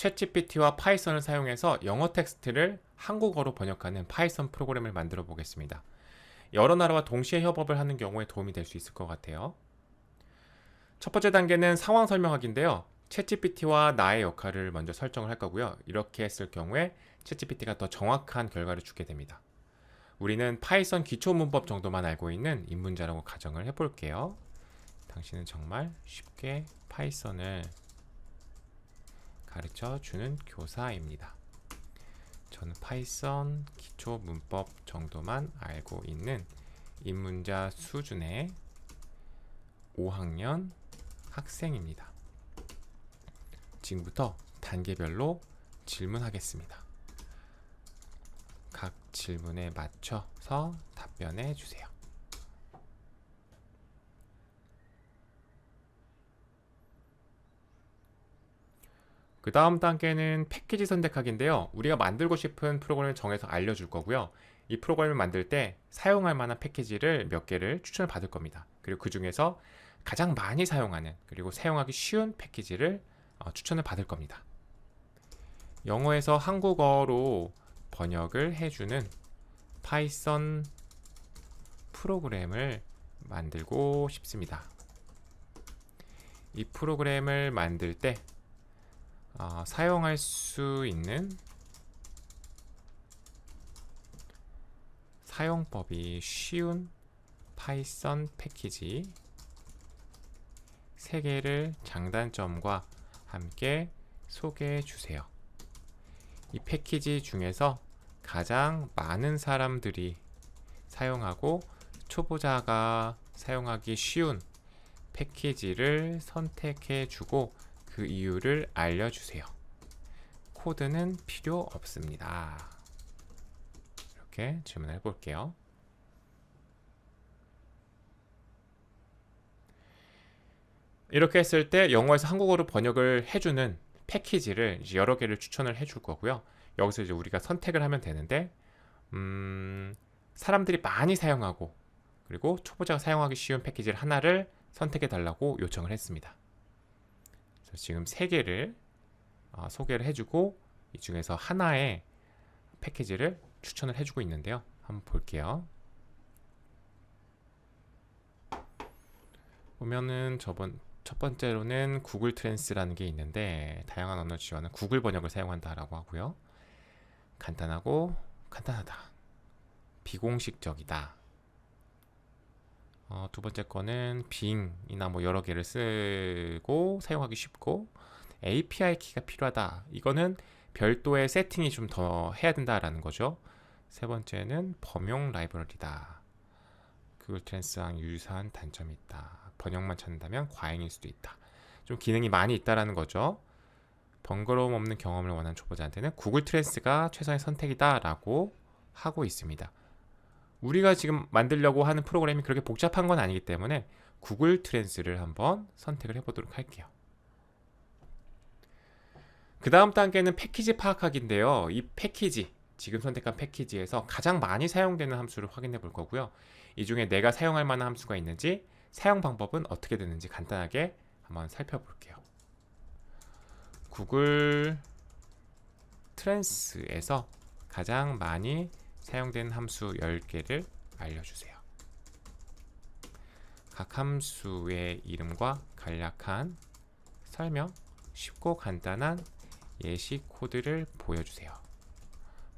챗GPT와 파이썬을 사용해서 영어 텍스트를 한국어로 번역하는 파이썬 프로그램을 만들어 보겠습니다. 여러 나라와 동시에 협업을 하는 경우에 도움이 될 수 있을 것 같아요. 첫 번째 단계는 상황 설명하기인데요. 챗GPT와 나의 역할을 먼저 설정을 할 거고요. 이렇게 했을 경우에 챗GPT가 더 정확한 결과를 주게 됩니다. 우리는 파이썬 기초 문법 정도만 알고 있는 입문자라고 가정을 해볼게요. 당신은 정말 쉽게 파이썬을 가르쳐 주는 교사입니다. 저는 파이썬 기초 문법 정도만 알고 있는 입문자 수준의 5학년 학생입니다. 지금부터 단계별로 질문하겠습니다. 각 질문에 맞춰서 답변해 주세요. 그 다음 단계는 패키지 선택하기인데요. 우리가 만들고 싶은 프로그램을 정해서 알려줄 거고요. 이 프로그램을 만들 때 사용할 만한 패키지를 몇 개를 추천을 받을 겁니다. 그리고 그 중에서 가장 많이 사용하는 그리고 사용하기 쉬운 패키지를 추천을 받을 겁니다. 영어에서 한국어로 번역을 해주는 파이썬 프로그램을 만들고 싶습니다. 이 프로그램을 만들 때 사용할 수 있는 사용법이 쉬운 파이썬 패키지 3개를 장단점과 함께 소개해 주세요. 이 패키지 중에서 가장 많은 사람들이 사용하고 초보자가 사용하기 쉬운 패키지를 선택해 주고 그 이유를 알려주세요. 코드는 필요 없습니다. 이렇게 질문을 해볼게요. 이렇게 했을 때 영어에서 한국어로 번역을 해주는 패키지를 이제 여러 개를 추천을 해줄 거고요. 여기서 이제 우리가 선택을 하면 되는데 사람들이 많이 사용하고 그리고 초보자가 사용하기 쉬운 패키지를 하나를 선택해 달라고 요청을 했습니다. 지금 3개를 소개를 해주고 이 중에서 하나의 패키지를 추천을 해주고 있는데요. 한번 볼게요. 보면은 첫 번째로는 구글 트랜스라는 게 있는데 다양한 언어 지원은 구글 번역을 사용한다라고 하고요. 간단하고 간단하다. 비공식적이다. 두 번째 거는 빙이나 뭐 여러 개를 쓰고 사용하기 쉽고 API 키가 필요하다. 이거는 별도의 세팅이 좀 더 해야 된다라는 거죠. 세 번째는 범용 라이브러리다. 구글 트랜스랑 유사한 단점이 있다. 번역만 찾는다면 과잉일 수도 있다. 좀 기능이 많이 있다라는 거죠. 번거로움 없는 경험을 원하는 초보자한테는 구글 트랜스가 최선의 선택이다라고 하고 있습니다. 우리가 지금 만들려고 하는 프로그램이 그렇게 복잡한 건 아니기 때문에 구글 트랜스를 한번 선택을 해보도록 할게요. 그 다음 단계는 패키지 파악하기인데요. 이 패키지, 지금 선택한 패키지에서 가장 많이 사용되는 함수를 확인해 볼 거고요. 이 중에 내가 사용할 만한 함수가 있는지, 사용 방법은 어떻게 되는지 간단하게 한번 살펴볼게요. 구글 트랜스에서 가장 많이 사용되는 함수 10개를 알려주세요. 각 함수의 이름과 간략한 설명, 쉽고 간단한 예시 코드를 보여주세요.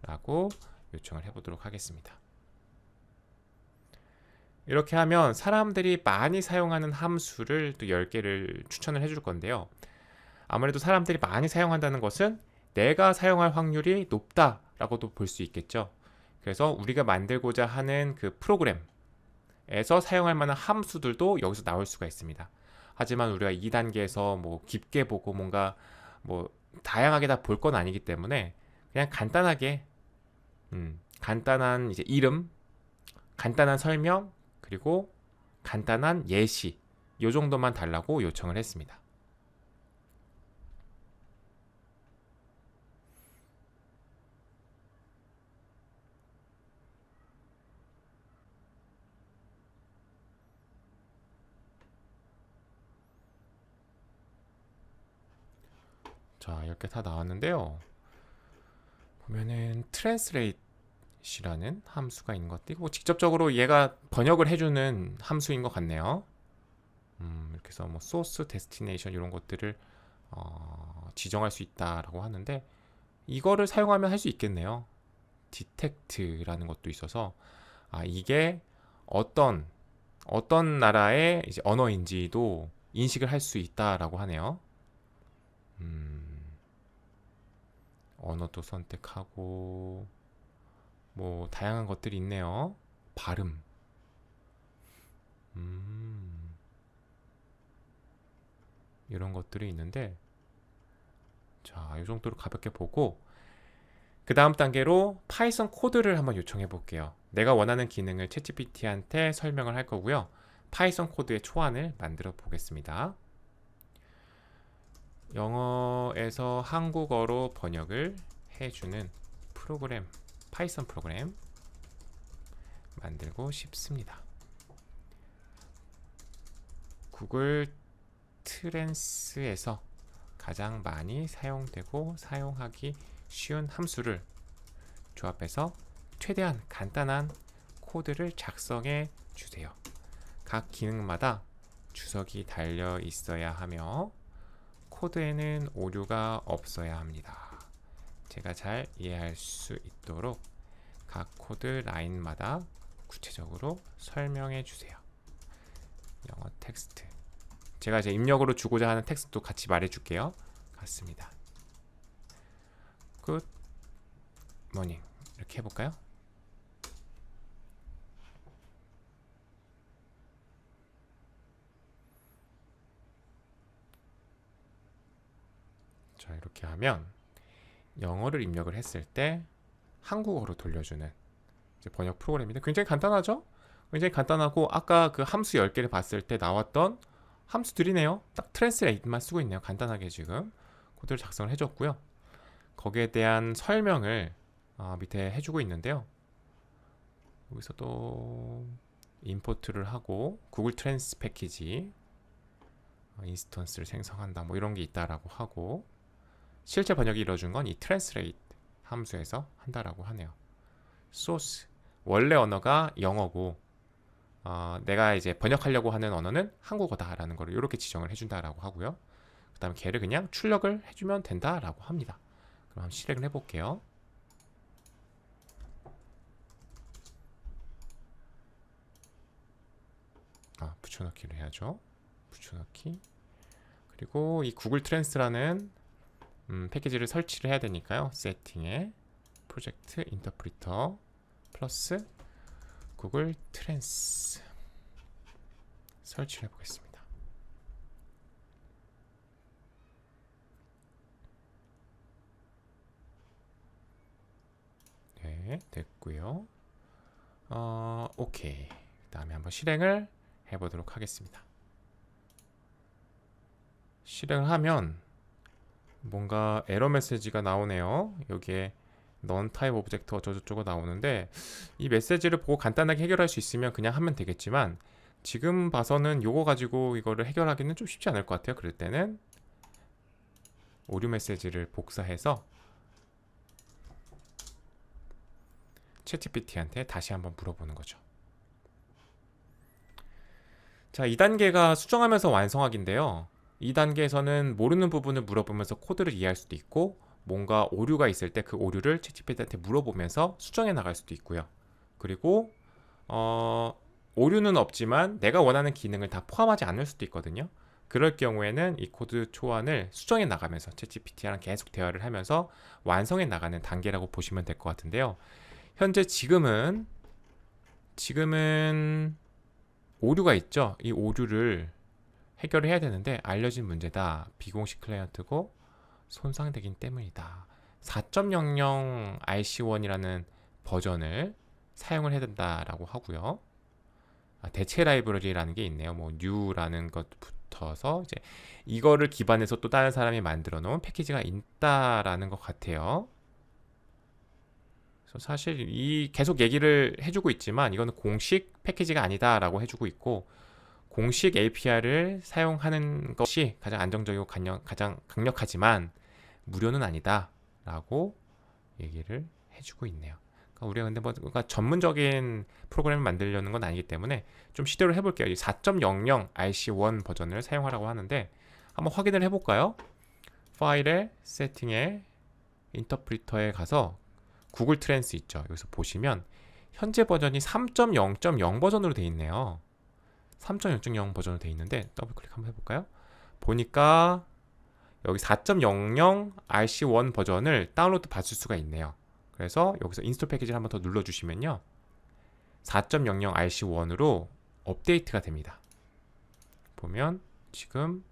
라고 요청을 해보도록 하겠습니다. 이렇게 하면 사람들이 많이 사용하는 함수를 또 10개를 추천을 해줄 건데요. 아무래도 사람들이 많이 사용한다는 것은 내가 사용할 확률이 높다라고도 볼 수 있겠죠. 그래서 우리가 만들고자 하는 그 프로그램에서 사용할 만한 함수들도 여기서 나올 수가 있습니다. 하지만 우리가 2단계에서 뭐 깊게 보고 뭔가 뭐 다양하게 다 볼 건 아니기 때문에 그냥 간단하게 간단한 이제 이름, 간단한 설명, 그리고 간단한 예시 요 정도만 달라고 요청을 했습니다. 자, 이렇게 다 나왔는데요. 보면은 translate이라는 함수가 있는 것 같고 직접적으로 얘가 번역을 해주는 함수인 것 같네요. 이렇게 해서 뭐 source, destination 이런 것들을 지정할 수 있다라고 하는데 이거를 사용하면 할 수 있겠네요. detect라는 것도 있어서 이게 어떤 나라의 이제 언어인지도 인식을 할 수 있다라고 하네요. 언어도 선택하고 뭐 다양한 것들이 있네요. 발음. 이런 것들이 있는데 자, 이 정도로 가볍게 보고 그 다음 단계로 파이썬 코드를 한번 요청해 볼게요. 내가 원하는 기능을 챗GPT한테 설명을 할 거고요. 파이썬 코드의 초안을 만들어 보겠습니다. 영어에서 한국어로 번역을 해주는 프로그램, 파이썬 프로그램 만들고 싶습니다. 구글 트랜스에서 가장 많이 사용되고 사용하기 쉬운 함수를 조합해서 최대한 간단한 코드를 작성해 주세요. 각 기능마다 주석이 달려 있어야 하며 코드에는 오류가 없어야 합니다. 제가 잘 이해할 수 있도록 각 코드 라인마다 구체적으로 설명해 주세요. 영어 텍스트. 제가 이제 입력으로 주고자 하는 텍스트도 같이 말해 줄게요. 같습니다. 굿 모닝. 이렇게 해볼까요? 자, 이렇게 하면 영어를 입력을 했을 때 한국어로 돌려주는 이제 번역 프로그램인데 굉장히 간단하죠? 굉장히 간단하고 아까 그 함수 10개를 봤을 때 나왔던 함수들이네요. 딱 트랜스레이트만 쓰고 있네요. 간단하게 지금 코드를 작성을 해줬고요. 거기에 대한 설명을 밑에 해주고 있는데요. 여기서 또 임포트를 하고 구글 트랜스 패키지 인스턴스를 생성한다 뭐 이런 게 있다라고 하고 실제 번역이 이루어진 건 이 translate 함수에서 한다라고 하네요. source 원래 언어가 영어고 내가 이제 번역하려고 하는 언어는 한국어다라는 거를 이렇게 지정을 해준다라고 하고요. 그 다음에 걔를 그냥 출력을 해주면 된다라고 합니다. 그럼 한번 실행을 해볼게요. 붙여넣기를 해야죠. 붙여넣기. 그리고 이 구글 트랜스라는 패키지를 설치를 해야 되니까요. 세팅에 프로젝트 인터프리터 플러스 구글 트랜스 설치를 해보겠습니다. 네, 됐고요. 오케이. 그 다음에 한번 실행을 해보도록 하겠습니다. 실행을 하면 뭔가 에러 메시지가 나오네요. 여기에 non type object 어쩌고저쩌고 나오는데 이 메시지를 보고 간단하게 해결할 수 있으면 그냥 하면 되겠지만 지금 봐서는 요거 가지고 이거를 해결하기는 좀 쉽지 않을 것 같아요. 그럴 때는 오류 메시지를 복사해서 챗GPT한테 다시 한번 물어보는 거죠. 자, 2단계가 수정하면서 완성하기인데요. 2단계에서는 모르는 부분을 물어보면서 코드를 이해할 수도 있고 뭔가 오류가 있을 때 그 오류를 챗GPT한테 물어보면서 수정해 나갈 수도 있고요. 그리고 오류는 없지만 내가 원하는 기능을 다 포함하지 않을 수도 있거든요. 그럴 경우에는 이 코드 초안을 수정해 나가면서 챗GPT랑 계속 대화를 하면서 완성해 나가는 단계라고 보시면 될 것 같은데요. 현재 지금은 오류가 있죠. 이 오류를 해결을 해야 되는데 알려진 문제다. 비공식 클라이언트고 손상되긴 때문이다. 4.00 RC1이라는 버전을 사용을 해야 된다라고 하고요. 대체 라이브러리라는 게 있네요. 뭐 new라는 것 붙어서 이제 이거를 기반해서 또 다른 사람이 만들어 놓은 패키지가 있다라는 것 같아요. 그래서 사실 이 계속 얘기를 해주고 있지만 이거는 공식 패키지가 아니다라고 해주고 있고 공식 API를 사용하는 것이 가장 안정적이고 가장 강력하지만 무료는 아니다 라고 얘기를 해주고 있네요. 그러니까 우리가 근데 뭔가 전문적인 프로그램을 만들려는 건 아니기 때문에 좀 시도를 해볼게요. 이 4.00 RC1 버전을 사용하라고 하는데 한번 확인을 해볼까요? 파일의 세팅에 인터프리터에 가서 구글 트랜스 있죠. 여기서 보시면 현재 버전이 3.0.0 버전으로 되어 있네요. 3.0.0 버전으로 되어 있는데 더블 클릭 한번 해볼까요? 보니까 여기 4.00 RC1 버전을 다운로드 받을 수가 있네요. 그래서 여기서 인스톨 패키지를 한번 더 눌러주시면요, 4.00 RC1으로 업데이트가 됩니다. 보면 지금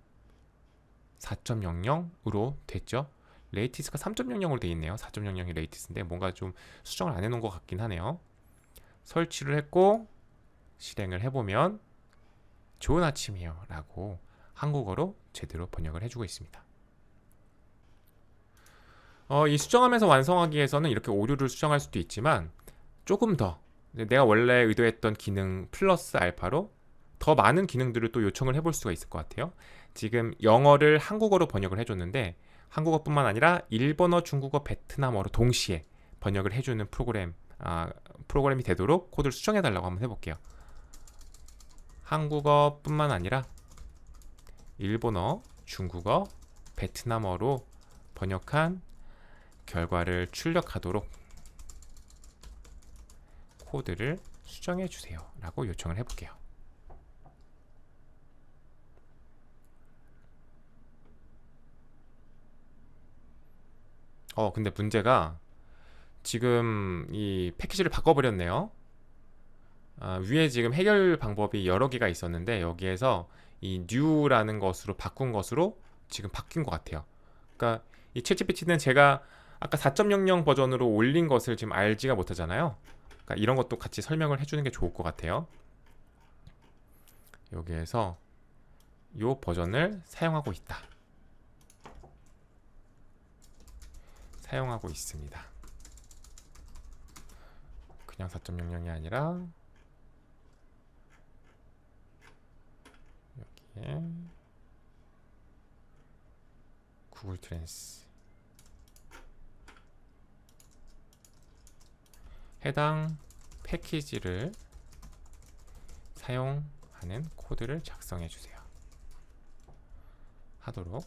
4.00으로 됐죠. 레이티스가 3.00으로 되어 있네요. 4.00이 레이티스인데 뭔가 좀 수정을 안 해놓은 것 같긴 하네요. 설치를 했고 실행을 해보면 좋은 아침이요 라고 한국어로 제대로 번역을 해주고 있습니다. 이 수정하면서 완성하기 위해서는 이렇게 오류를 수정할 수도 있지만 조금 더 내가 원래 의도했던 기능 플러스 알파로 더 많은 기능들을 또 요청을 해볼 수가 있을 것 같아요. 지금 영어를 한국어로 번역을 해줬는데 한국어뿐만 아니라 일본어, 중국어, 베트남어로 동시에 번역을 해주는 프로그램이 되도록 코드를 수정해달라고 한번 해볼게요. 한국어뿐만 아니라 일본어, 중국어, 베트남어로 번역한 결과를 출력하도록 코드를 수정해 주세요 라고 요청을 해볼게요. 근데 문제가 지금 이 패키지를 바꿔버렸네요. 위에 지금 해결 방법이 여러 개가 있었는데 여기에서 이 new라는 것으로 바꾼 것으로 지금 바뀐 것 같아요. 그러니까 이 챗GPT는 제가 아까 4.00 버전으로 올린 것을 지금 알지가 못하잖아요. 그러니까 이런 것도 같이 설명을 해주는 게 좋을 것 같아요. 여기에서 이 버전을 사용하고 있다. 사용하고 있습니다. 그냥 4.00이 아니라 여기에 구글 트랜스 해당 패키지를 사용하는 코드를 작성해 주세요 하도록.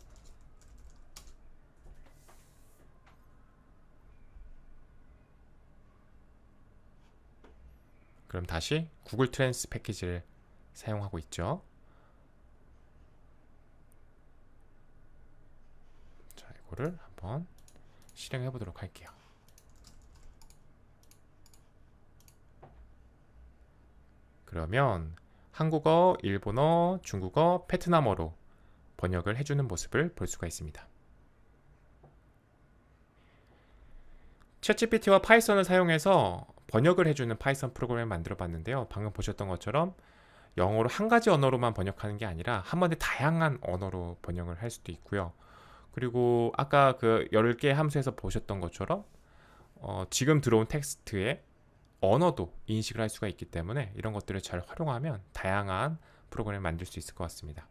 그럼 다시 구글 트랜스 패키지를 사용하고 있죠. 자, 이거를 한번 실행해 보도록 할게요. 그러면 한국어, 일본어, 중국어, 베트남어로 번역을 해주는 모습을 볼 수가 있습니다. 챗GPT와 파이썬을 사용해서 번역을 해주는 파이썬 프로그램을 만들어 봤는데요. 방금 보셨던 것처럼 영어로 한 가지 언어로만 번역하는 게 아니라 한 번에 다양한 언어로 번역을 할 수도 있고요. 그리고 아까 그 10개 함수에서 보셨던 것처럼 지금 들어온 텍스트에 언어도 인식을 할 수가 있기 때문에 이런 것들을 잘 활용하면 다양한 프로그램을 만들 수 있을 것 같습니다.